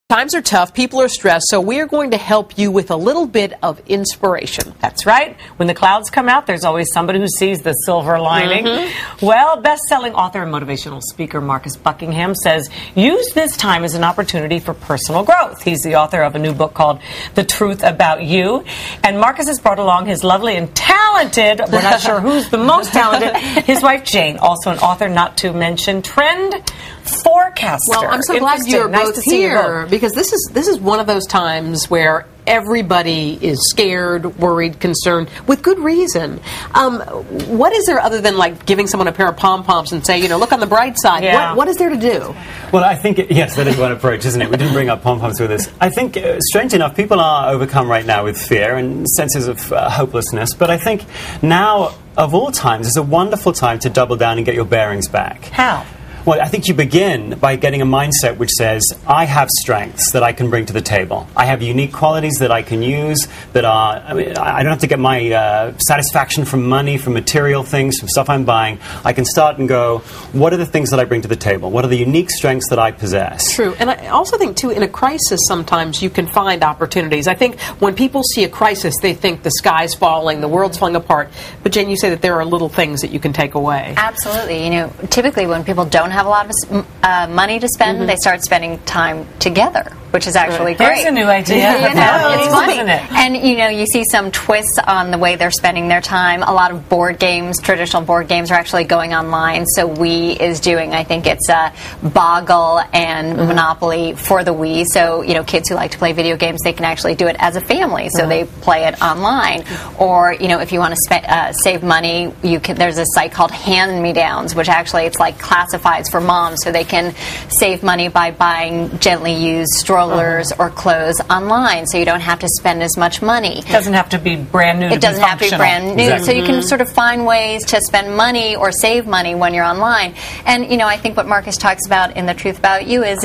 Times are tough, people are stressed, so we are going to help you with a little bit of inspiration. That's right. When the clouds come out, there's always somebody who sees the silver lining. Well, best-selling author and motivational speaker Marcus Buckingham says, use this time as an opportunity for personal growth. He's the author of a new book called The Truth About You. And Marcus has brought along his lovely and talented, we're not sure who's the most talented, his wife Jane, also an author, not to mention trend forecaster. Well, I'm so glad you're both here, because this is one of those times where everybody is scared, worried, concerned, with good reason. What is there other than like giving someone a pair of pom-poms and say, you know, look on the bright side? Yeah. What is there to do? Well, I think, yes, that is one approach, isn't it? We didn't bring up pom-poms with us. I think, strange enough, people are overcome right now with fear and senses of hopelessness, but I think now, of all times, is a wonderful time to double down and get your bearings back. How? Well, I think you begin by getting a mindset which says, I have strengths that I can bring to the table. I have unique qualities that I can use that are, I mean, I don't have to get my satisfaction from money, from material things, from stuff I'm buying. I can start and go, what are the things that I bring to the table? What are the unique strengths that I possess? True. And I also think, too, in a crisis, sometimes you can find opportunities. I think when people see a crisis, they think the sky's falling, the world's falling apart. But, Jane, you say that there are little things that you can take away. Absolutely. You know, typically when people don't have a lot of money to spend, they start spending time together, which is actually great. There's a new idea. You know, it's funny. Isn't it? And, you know, you see some twists on the way they're spending their time. A lot of board games, traditional board games, are actually going online. So Wii is doing, I think it's Boggle and Monopoly for the Wii. So, you know, kids who like to play video games, they can actually do it as a family. So they play it online. Or, you know, if you want to save money, you can. There's a site called Hand-Me-Downs, which actually it's like classifieds for moms, so they can save money by buying gently used strollers or clothes online, so you don't have to spend as much money. It doesn't have to be brand new. It doesn't have to be brand new. Exactly. So you can sort of find ways to spend money or save money when you're online. And, you know, I think what Marcus talks about in The Truth About You is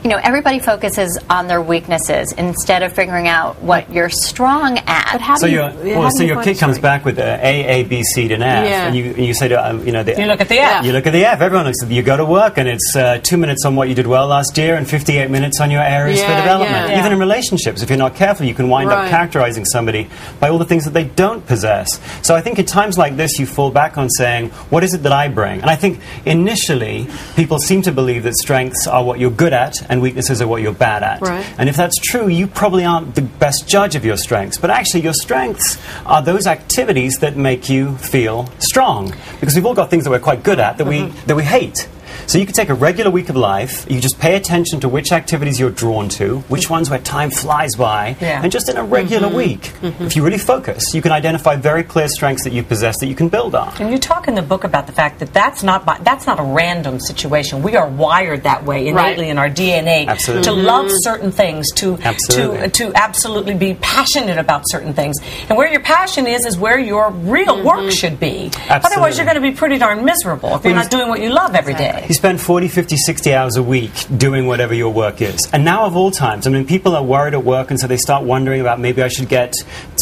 you know, everybody focuses on their weaknesses instead of figuring out what you're strong at. But how So do you, so your kid comes back with A, B, C, and F, and you say to you know, You look at the F. You look at the F. Everyone looks at you go to work, and it's 2 minutes on what you did well last year and 58 minutes on your areas for development. Even in relationships, if you're not careful, you can wind up characterizing somebody by all the things that they don't possess. So I think in times like this, you fall back on saying, what is it that I bring? And I think initially, people seem to believe that strengths are what you're good at and weaknesses are what you're bad at. And if that's true, you probably aren't the best judge of your strengths. But actually, your strengths are those activities that make you feel strong. Because we've all got things that we're quite good at that we hate. So you can take a regular week of life, you just pay attention to which activities you're drawn to, which ones where time flies by, and just in a regular week, if you really focus, you can identify very clear strengths that you possess that you can build on. And you talk in the book about the fact that that's not a random situation. We are wired that way innately in our DNA to love certain things, to absolutely be passionate about certain things. And where your passion is where your real work should be. Otherwise, you're going to be pretty darn miserable if you're not doing what you love every day. You spend 40, 50, 60 hours a week doing whatever your work is. And now of all times, I mean, people are worried at work, and so they start wondering about maybe I should get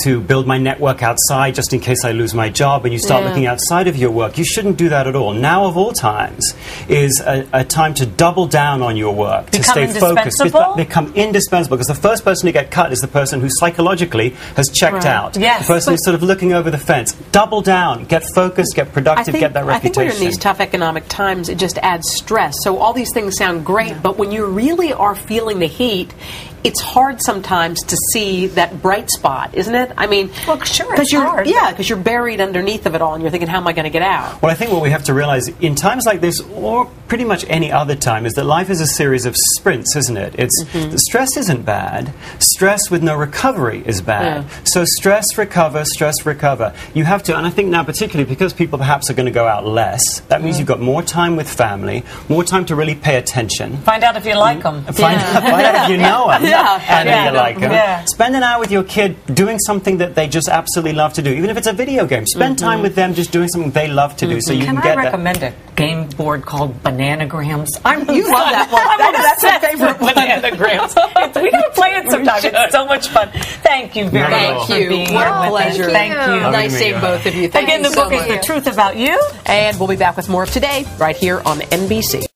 to build my network outside just in case I lose my job, and you start looking outside of your work. You shouldn't do that at all. Now of all times is a time to double down on your work, to stay focused. Become indispensable, because the first person to get cut is the person who psychologically has checked out. The person who's sort of looking over the fence. Double down, get focused, get productive, get that reputation. I think when you're in these tough economic times, it just adds stress. So all these things sound great, but when you really are feeling the heat, it's hard sometimes to see that bright spot, isn't it? I mean, well, sure, it's hard. Yeah, because you're buried underneath of it all, and you're thinking, how am I going to get out? Well, I think what we have to realize in times like this, or pretty much any other time, is that life is a series of sprints, isn't it? It's stress isn't bad. Stress with no recovery is bad. So stress, recover, stress, recover. You have to, and I think now particularly because people perhaps are going to go out less, that means you've got more time with family, more time to really pay attention. Find out if you like them. Find out if you know them. And you like them. Spend an hour with your kid doing something that they just absolutely love to do. Even if it's a video game, spend time with them just doing something they love to do, so you can get that. Can I recommend a game board called Bananagrams? You love that one. That's my favorite one. Bananagrams. We got to play it sometime. It's so much fun. Thank you very much for being here with us. Thank you. Nice seeing both of you. Again, the book is The Truth About You. And we'll be back with more of Today right here on NBC.